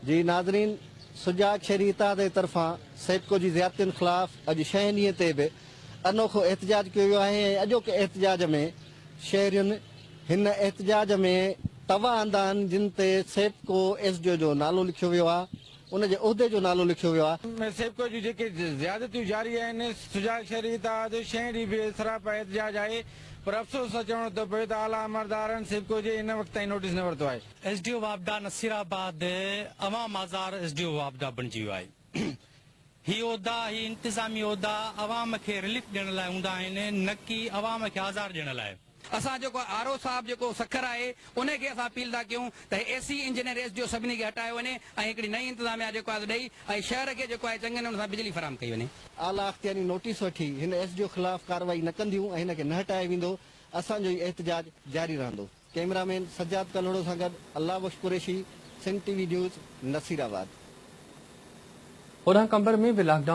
जी नाज़रीन, सुजाग शहरी इत्तेहाद तरफ़ां सेप्को जी ज़ियादतियुनि ख़िलाफ़ अॼु 6 ॾींहं ते बि अनोखो एहतजाज कयो वियो आहे ऐं अॼोके एहतजाज में शहरियुनि हिन एहतजाज में तवा आंदा आहिनि जिन ते सेप्को एसडीओ जो नालो लिखियो वियो आहे, उनजे उहिदे जो नालो लिखियो वियो आहे। सेप्को जी जेके ज़ियादतियूं जारी आहिनि, सुजाग शहरी इत्तेहाद 6 ॾींहं बि सरापा एहतजाज आहे, पर अफ़सोस सां चवणो थो पए त आला अमरदारनि सेप्को जे हिन वक़्त ताईं नोटिस न वरितो आहे। एसडीओ वापडा नसीराबाद अवाम आज़ार एसडीओ वापडा बणिजी वियो आहे। ही उहिदा ही इंतिज़ामी उहिदा अवाम खे रिलीफ ॾियण लाइ हूंदा आहिनि, न की अवाम खे आज़ार ॾियण लाइ। असां जेको आर ओ साहब जेको सखर आहे उनखे असां अपील था कयूं त एसी इंजीनियर एसडीओ सभिनी खे हटायो वञे ऐं हिकिड़ी नई इंतिज़ामिया जेको आहे ॾेई ऐं शहर खे जेको आहे चङे नमूने सां बिजली फराहम कई वञे। आला अख्तियारी नोटिस वठी हिन एसडीओ ख़िलाफ़ कार्रवाई न कंदियूं ऐं हिन खे न हटाए वेंदो, असांजो ई एहतजाज जारी रहंदो। कैमरामैन सज्जाद कलोड़ो सां गॾु अल्लाह बख्श कुरैशी, सिंध टीवी न्यूज़, नसीराबाद। ओॾां कंबर में बि लॉकडाउन